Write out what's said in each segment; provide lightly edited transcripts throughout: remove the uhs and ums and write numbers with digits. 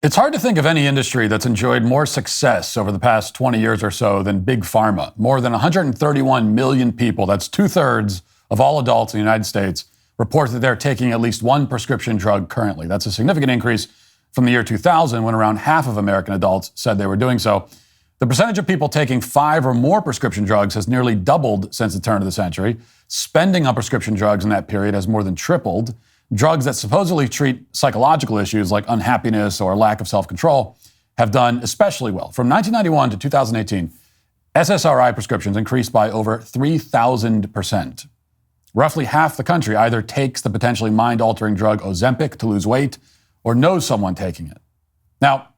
It's hard to think of any industry that's enjoyed more success over the past 20 years or so than Big Pharma. More than 131 million people, that's 2/3 of all adults in the United States, report that they're taking at least one prescription drug currently. That's a significant increase from the year 2000, when around half of American adults said they were doing so. The percentage of people taking 5 or more prescription drugs has nearly doubled since the turn of the century. Spending on prescription drugs in that period has more than tripled. Drugs that supposedly treat psychological issues like unhappiness or lack of self-control have done especially well. From 1991 to 2018, SSRI prescriptions increased by over 3,000%. Roughly half the country either takes the potentially mind-altering drug Ozempic to lose weight or knows someone taking it. Now,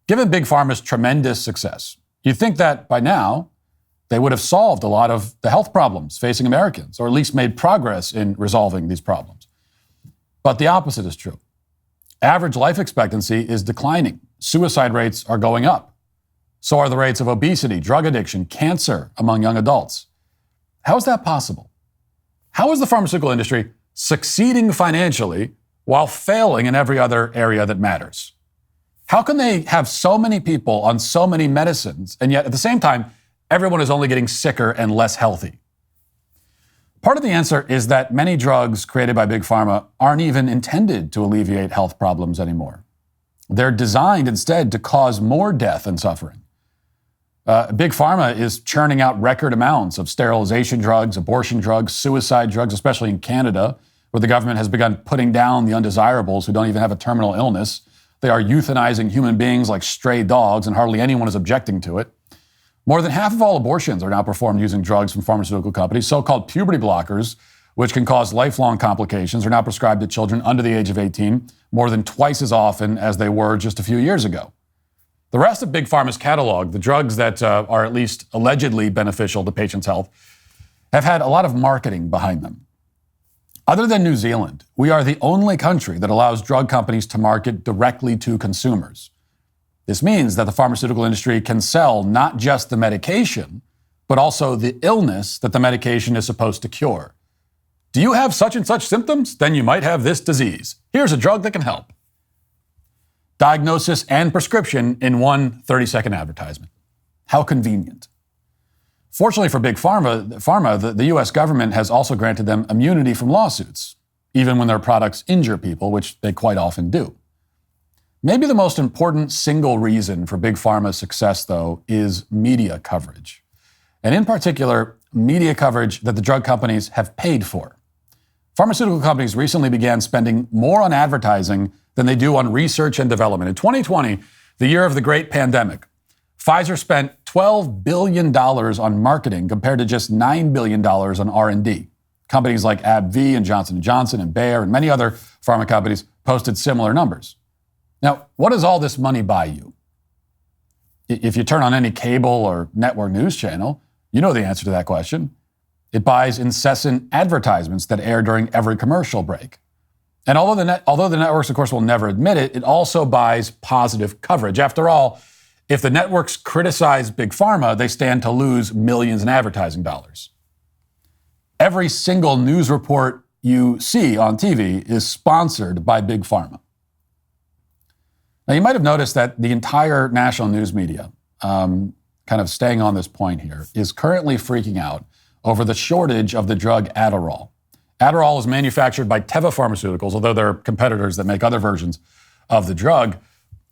given Big Pharma's tremendous success, you'd think that by now they would have solved a lot of the health problems facing Americans, or at least made progress in resolving these problems. But the opposite is true. Average life expectancy is declining. Suicide rates are going up. So are the rates of obesity, drug addiction, cancer among young adults. How is that possible? How is the pharmaceutical industry succeeding financially while failing in every other area that matters? How can they have so many people on so many medicines, and yet at the same time, everyone is only getting sicker and less healthy? Part of the answer is that many drugs created by Big Pharma aren't even intended to alleviate health problems anymore. They're designed instead to cause more death and suffering. Big Pharma is churning out record amounts of sterilization drugs, abortion drugs, suicide drugs, especially in Canada, where the government has begun putting down the undesirables who don't even have a terminal illness. They are euthanizing human beings like stray dogs, and hardly anyone is objecting to it. More than half of all abortions are now performed using drugs from pharmaceutical companies. So-called puberty blockers, which can cause lifelong complications, are now prescribed to children under the age of 18, more than twice as often as they were just a few years ago. The rest of Big Pharma's catalog, the drugs that are at least allegedly beneficial to patients' health, have had a lot of marketing behind them. Other than New Zealand, we are the only country that allows drug companies to market directly to consumers. This means that the pharmaceutical industry can sell not just the medication, but also the illness that the medication is supposed to cure. Do you have such and such symptoms? Then you might have this disease. Here's a drug that can help. Diagnosis and prescription in one 30-second advertisement. How convenient. Fortunately for Big Pharma, the U.S. government has also granted them immunity from lawsuits, even when their products injure people, which they quite often do. Maybe the most important single reason for Big Pharma's success, though, is media coverage. And in particular, media coverage that the drug companies have paid for. Pharmaceutical companies recently began spending more on advertising than they do on research and development. In 2020, the year of the great pandemic, Pfizer spent $12 billion on marketing compared to just $9 billion on R&D. Companies like AbbVie and Johnson & Johnson and Bayer and many other pharma companies posted similar numbers. Now, what does all this money buy you? If you turn on any cable or network news channel, you know the answer to that question. It buys incessant advertisements that air during every commercial break. And although the networks, of course, will never admit it, it also buys positive coverage. After all, if the networks criticize Big Pharma, they stand to lose millions in advertising dollars. Every single news report you see on TV is sponsored by Big Pharma. Now, you might have noticed that the entire national news media, kind of staying on this point here, is currently freaking out over the shortage of the drug Adderall. Adderall is manufactured by Teva Pharmaceuticals, although there are competitors that make other versions of the drug.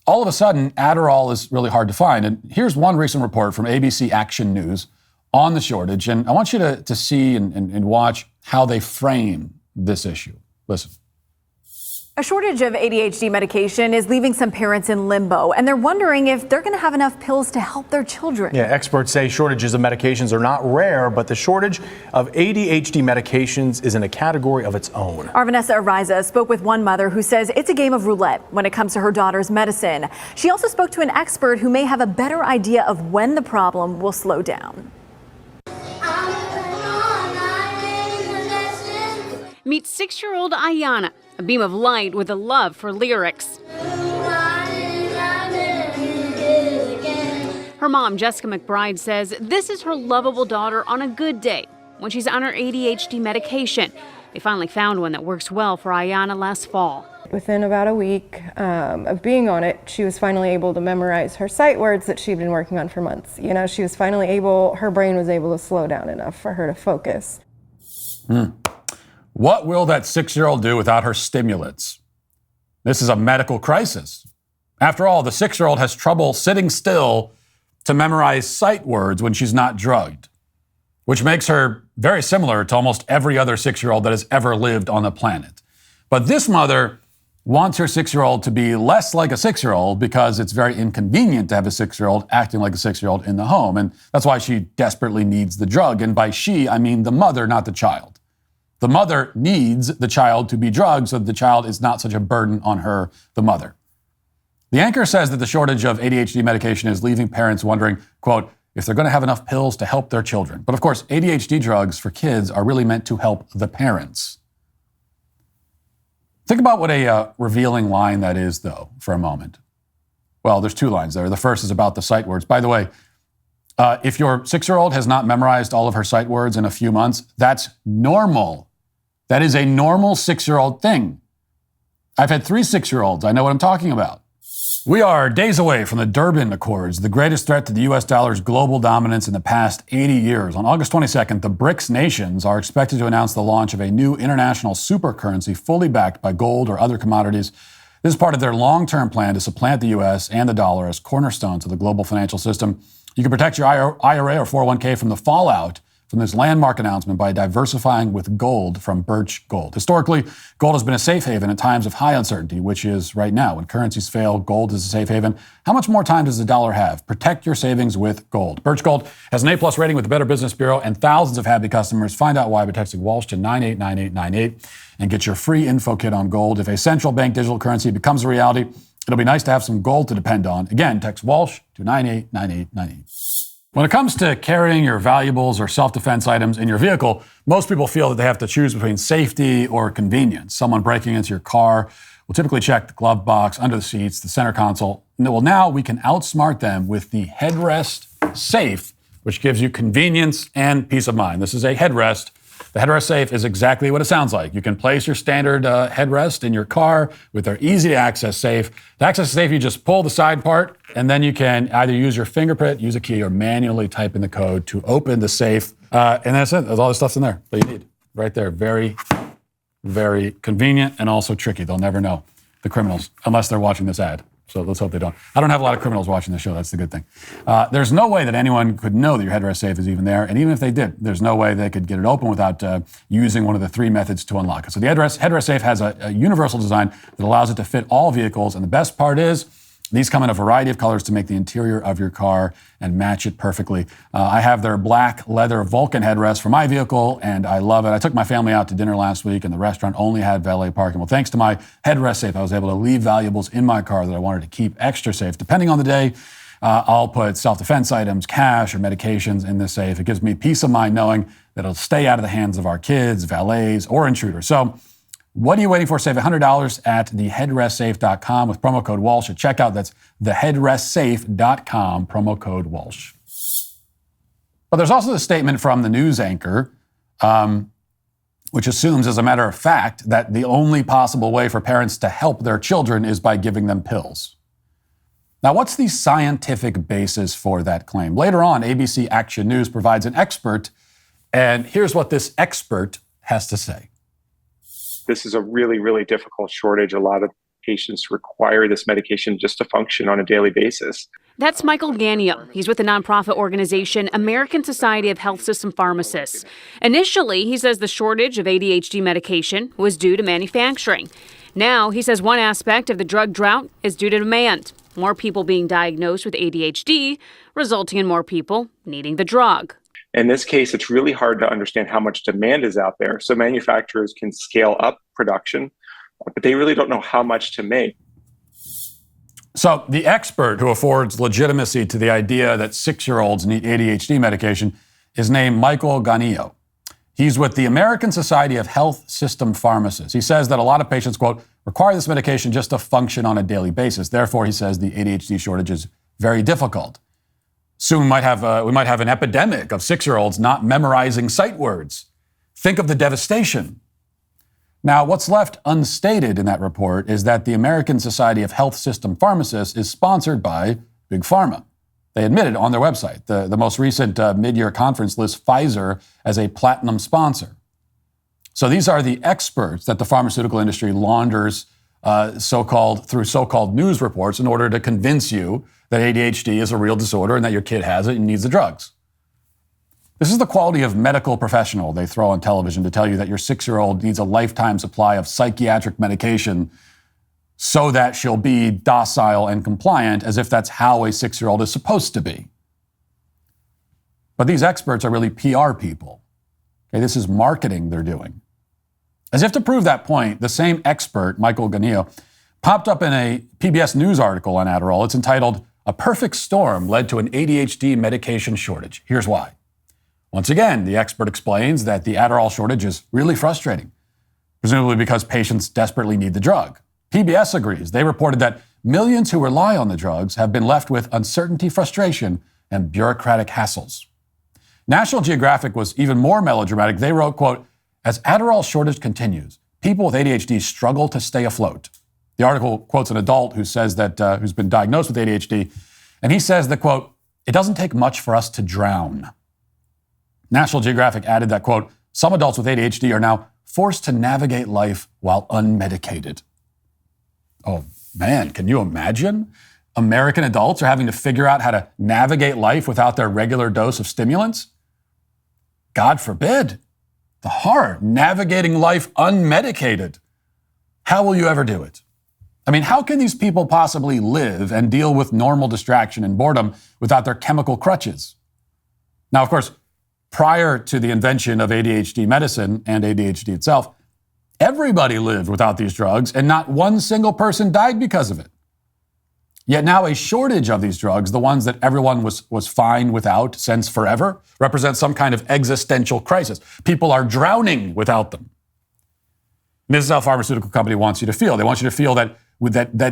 All of a sudden, Adderall is really hard to find. And here's one recent report from ABC Action News on the shortage. And I want you to see and watch how they frame this issue. Listen. A shortage of ADHD medication is leaving some parents in limbo, and they're wondering if they're going to have enough pills to help their children. Yeah, experts say shortages of medications are not rare, but the shortage of ADHD medications is in a category of its own. Our Vanessa Ariza spoke with one mother who says it's a game of roulette when it comes to her daughter's medicine. She also spoke to an expert who may have a better idea of when the problem will slow down. Meet 6-year-old Ayana, a beam of light with a love for lyrics. Her mom, Jessica McBride, says this is her lovable daughter on a good day when she's on her ADHD medication. They finally found one that works well for Ayanna last fall. Within about a week of being on it, she was finally able to memorize her sight words that she'd been working on for months. You know, she was finally her brain was able to slow down enough for her to focus. What will that 6-year-old do without her stimulants? This is a medical crisis. After all, the 6-year-old has trouble sitting still to memorize sight words when she's not drugged, which makes her very similar to almost every other 6-year-old that has ever lived on the planet. But this mother wants her 6-year-old to be less like a 6-year-old because it's very inconvenient to have a 6-year-old acting like a 6-year-old in the home. And that's why she desperately needs the drug. And by she, I mean the mother, not the child. The mother needs the child to be drugged so that the child is not such a burden on her, the mother. The anchor says that the shortage of ADHD medication is leaving parents wondering, quote, if they're going to have enough pills to help their children. But of course, ADHD drugs for kids are really meant to help the parents. Think about what a revealing line that is, though, for a moment. Well, there's 2 lines there. The first is about the sight words. By the way, if your 6-year-old has not memorized all of her sight words in a few months, that's normal. That is a normal 6-year-old thing. I've had 3 6-year-olds. I know what I'm talking about. We are days away from the Durban Accords, the greatest threat to the U.S. dollar's global dominance in the past 80 years. On August 22nd, the BRICS nations are expected to announce the launch of a new international supercurrency fully backed by gold or other commodities. This is part of their long-term plan to supplant the U.S. and the dollar as cornerstones of the global financial system. You can protect your IRA or 401k from the fallout from this landmark announcement by diversifying with gold from Birch Gold. Historically, gold has been a safe haven at times of high uncertainty, which is right now. When currencies fail, gold is a safe haven. How much more time does the dollar have? Protect your savings with gold. Birch Gold has an A+ rating with the Better Business Bureau and thousands of happy customers. Find out why by texting Walsh to 989898 and get your free info kit on gold. If a central bank digital currency becomes a reality, it'll be nice to have some gold to depend on. Again, text Walsh to 989898. When it comes to carrying your valuables or self-defense items in your vehicle, most people feel that they have to choose between safety or convenience. Someone breaking into your car will typically check the glove box, under the seats, the center console. Well, now we can outsmart them with the headrest safe, which gives you convenience and peace of mind. This is a headrest. The headrest safe is exactly what it sounds like. You can place your standard headrest in your car with their easy-to-access safe. To access the safe, you just pull the side part, and then you can either use your fingerprint, use a key, or manually type in the code to open the safe. And that's it. There's all the stuff's in there that you need. Right there. Very, very convenient and also tricky. They'll never know, the criminals, unless they're watching this ad. So let's hope they don't. I don't have a lot of criminals watching the show. That's the good thing. There's no way that anyone could know that your headrest safe is even there. And even if they did, there's no way they could get it open without using one of the 3 methods to unlock it. So the headrest safe has a universal design that allows it to fit all vehicles. And the best part is, these come in a variety of colors to make the interior of your car and match it perfectly. I have their black leather Vulcan headrest for my vehicle, and I love it. I took my family out to dinner last week, and the restaurant only had valet parking. Well, thanks to my headrest safe, I was able to leave valuables in my car that I wanted to keep extra safe. Depending on the day, I'll put self-defense items, cash, or medications in this safe. It gives me peace of mind knowing that it'll stay out of the hands of our kids, valets, or intruders. So, what are you waiting for? Save $100 at theheadrestsafe.com with promo code Walsh at checkout. That's theheadrestsafe.com, promo code Walsh. But there's also the statement from the news anchor, which assumes, as a matter of fact, that the only possible way for parents to help their children is by giving them pills. Now, what's the scientific basis for that claim? Later on, ABC Action News provides an expert, and here's what this expert has to say. This is a really, really difficult shortage. A lot of patients require this medication just to function on a daily basis. That's Michael Gagnon. He's with the nonprofit organization American Society of Health System Pharmacists. Initially, he says the shortage of ADHD medication was due to manufacturing. Now, he says one aspect of the drug drought is due to demand. More people being diagnosed with ADHD, resulting in more people needing the drug. In this case, it's really hard to understand how much demand is out there. So manufacturers can scale up production, but they really don't know how much to make. So the expert who affords legitimacy to the idea that 6-year-olds need ADHD medication is named Michael Gagnon. He's with the American Society of Health System Pharmacists. He says that a lot of patients, quote, require this medication just to function on a daily basis. Therefore, he says the ADHD shortage is very difficult. Soon we might have an epidemic of 6-year-olds not memorizing sight words. Think of the devastation. Now, what's left unstated in that report is that the American Society of Health System Pharmacists is sponsored by Big Pharma. They admitted on their website. The most recent mid-year conference lists Pfizer as a platinum sponsor. So these are the experts that the pharmaceutical industry launders through so-called news reports in order to convince you that ADHD is a real disorder and that your kid has it and needs the drugs. This is the quality of medical professional they throw on television to tell you that your 6-year-old needs a lifetime supply of psychiatric medication so that she'll be docile and compliant, as if that's how a 6-year-old is supposed to be. But these experts are really PR people. Okay, this is marketing they're doing. As if to prove that point, the same expert, Michael Ganillo, popped up in a PBS News article on Adderall. It's entitled, "A Perfect Storm Led to an ADHD Medication Shortage. Here's why." Once again, the expert explains that the Adderall shortage is really frustrating, presumably because patients desperately need the drug. PBS agrees. They reported that millions who rely on the drugs have been left with uncertainty, frustration, and bureaucratic hassles. National Geographic was even more melodramatic. They wrote, quote, "As Adderall shortage continues, people with ADHD struggle to stay afloat." The article quotes an adult who says that, who's been diagnosed with ADHD, and he says that, quote, "It doesn't take much for us to drown." National Geographic added that, quote, "Some adults with ADHD are now forced to navigate life while unmedicated." Oh man, can you imagine? American adults are having to figure out how to navigate life without their regular dose of stimulants? God forbid. The horror, navigating life unmedicated. How will you ever do it? I mean, how can these people possibly live and deal with normal distraction and boredom without their chemical crutches? Now, of course, prior to the invention of ADHD medicine and ADHD itself, everybody lived without these drugs and not one single person died because of it. Yet now a shortage of these drugs, the ones that everyone was fine without since forever, represents some kind of existential crisis. People are drowning without them. And this is how a pharmaceutical company wants you to feel. They want you to feel that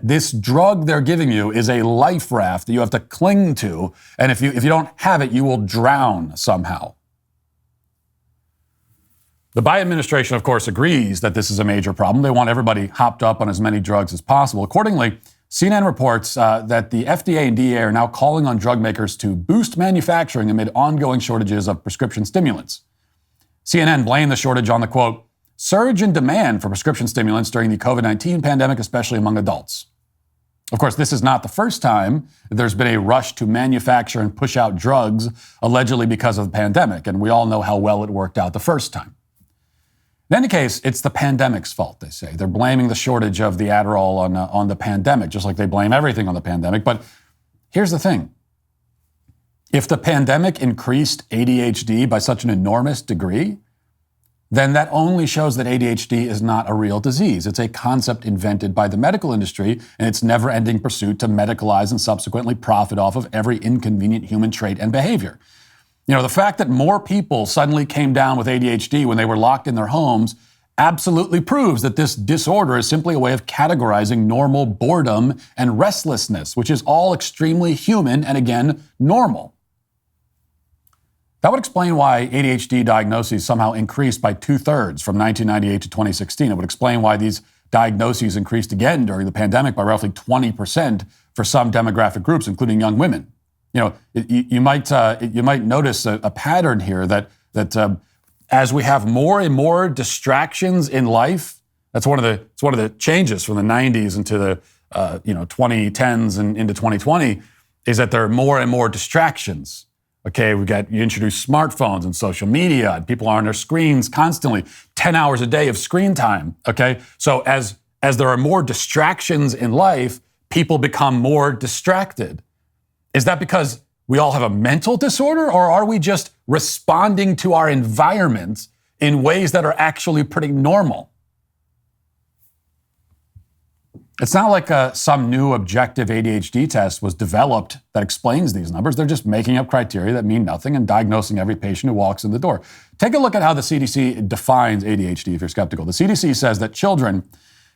this drug they're giving you is a life raft that you have to cling to, and if you don't have it, you will drown somehow. The Biden administration, of course, agrees that this is a major problem. They want everybody hopped up on as many drugs as possible. Accordingly, CNN reports that the FDA and DEA are now calling on drug makers to boost manufacturing amid ongoing shortages of prescription stimulants. CNN blamed the shortage on the, quote, "surge in demand for prescription stimulants during the COVID-19 pandemic, especially among adults." Of course, this is not the first time that there's been a rush to manufacture and push out drugs allegedly because of the pandemic, and we all know how well it worked out the first time. In any case, it's the pandemic's fault, they say. They're blaming the shortage of the Adderall on the pandemic, just like they blame everything on the pandemic. But here's the thing. If the pandemic increased ADHD by such an enormous degree, then that only shows that ADHD is not a real disease. It's a concept invented by the medical industry and its never-ending pursuit to medicalize and subsequently profit off of every inconvenient human trait and behavior. You know, the fact that more people suddenly came down with ADHD when they were locked in their homes absolutely proves that this disorder is simply a way of categorizing normal boredom and restlessness, which is all extremely human and, again, normal. That would explain why ADHD diagnoses somehow increased by 2/3 from 1998 to 2016. It would explain why these diagnoses increased again during the pandemic by roughly 20% for some demographic groups, including young women. You know, you might notice a pattern here that as we have more and more distractions in life, that's one of the changes from the 90s into the 2010s and into 2020 is that there are more and more distractions. Okay, you introduce smartphones and social media, and people are on their screens constantly, 10 hours a day of screen time. Okay, so as there are more distractions in life, people become more distracted. Is that because we all have a mental disorder, or are we just responding to our environment in ways that are actually pretty normal? It's not like some new objective ADHD test was developed that explains these numbers. They're just making up criteria that mean nothing and diagnosing every patient who walks in the door. Take a look at how the CDC defines ADHD if you're skeptical. The CDC says that children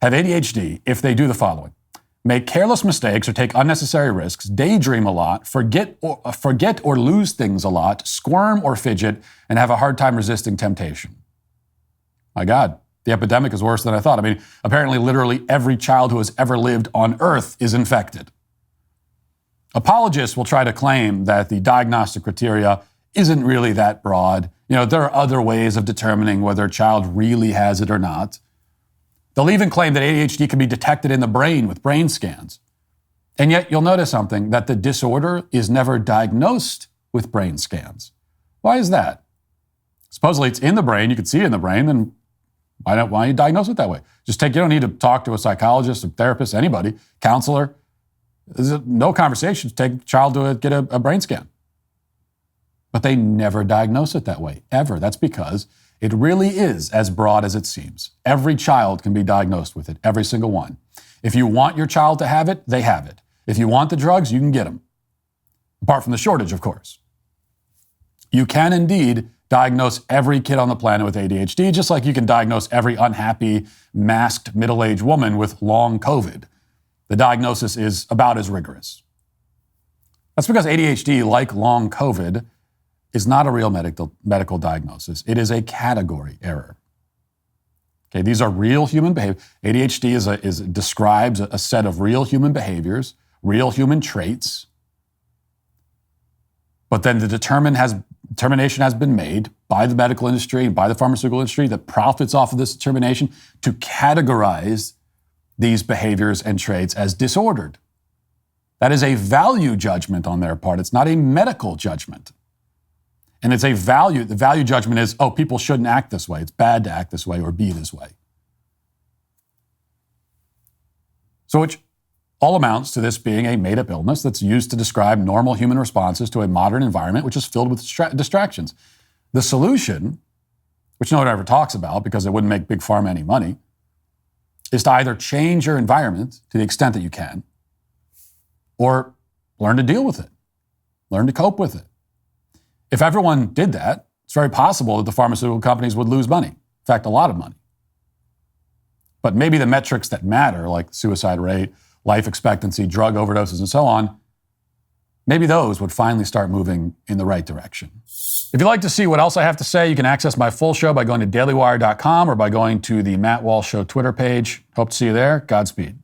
have ADHD if they do the following: make careless mistakes or take unnecessary risks, daydream a lot, forget or lose things a lot, squirm or fidget, and have a hard time resisting temptation. My God, The epidemic is worse than I thought. I mean, apparently literally every child who has ever lived on Earth is infected. Apologists will try to claim that the diagnostic criteria isn't really that broad. There are other ways of determining whether a child really has it or not. They'll even claim that ADHD can be detected in the brain with brain scans. And yet you'll notice something, that the disorder is never diagnosed with brain scans. Why is that? Supposedly it's in the brain, you can see it in the brain, then why don't you diagnose it that way? You don't need to talk to a psychologist, a therapist, anybody, counselor. There's no conversation. Take a child to get a brain scan. But they never diagnose it that way, ever. That's because it really is as broad as it seems. Every child can be diagnosed with it, every single one. If you want your child to have it, they have it. If you want the drugs, you can get them. Apart from the shortage, of course. You can indeed diagnose every kid on the planet with ADHD, just like you can diagnose every unhappy, masked, middle-aged woman with long COVID. The diagnosis is about as rigorous. That's because ADHD, like long COVID, is not a real medical diagnosis. It is a category error. Okay, these are real human behaviors. ADHD describes a set of real human behaviors, real human traits. But then the determination has been made by the medical industry, by the pharmaceutical industry that profits off of this determination to categorize these behaviors and traits as disordered. That is a value judgment on their part. It's not a medical judgment. And it's the value judgment is, people shouldn't act this way. It's bad to act this way or be this way. So which all amounts to this being a made-up illness that's used to describe normal human responses to a modern environment which is filled with distractions. The solution, which no one ever talks about because it wouldn't make Big Pharma any money, is to either change your environment to the extent that you can, or learn to deal with it, learn to cope with it. If everyone did that, it's very possible that the pharmaceutical companies would lose money. In fact, a lot of money. But maybe the metrics that matter, like suicide rate, life expectancy, drug overdoses, and so on, maybe those would finally start moving in the right direction. If you'd like to see what else I have to say, you can access my full show by going to dailywire.com or by going to the Matt Walsh Show Twitter page. Hope to see you there. Godspeed.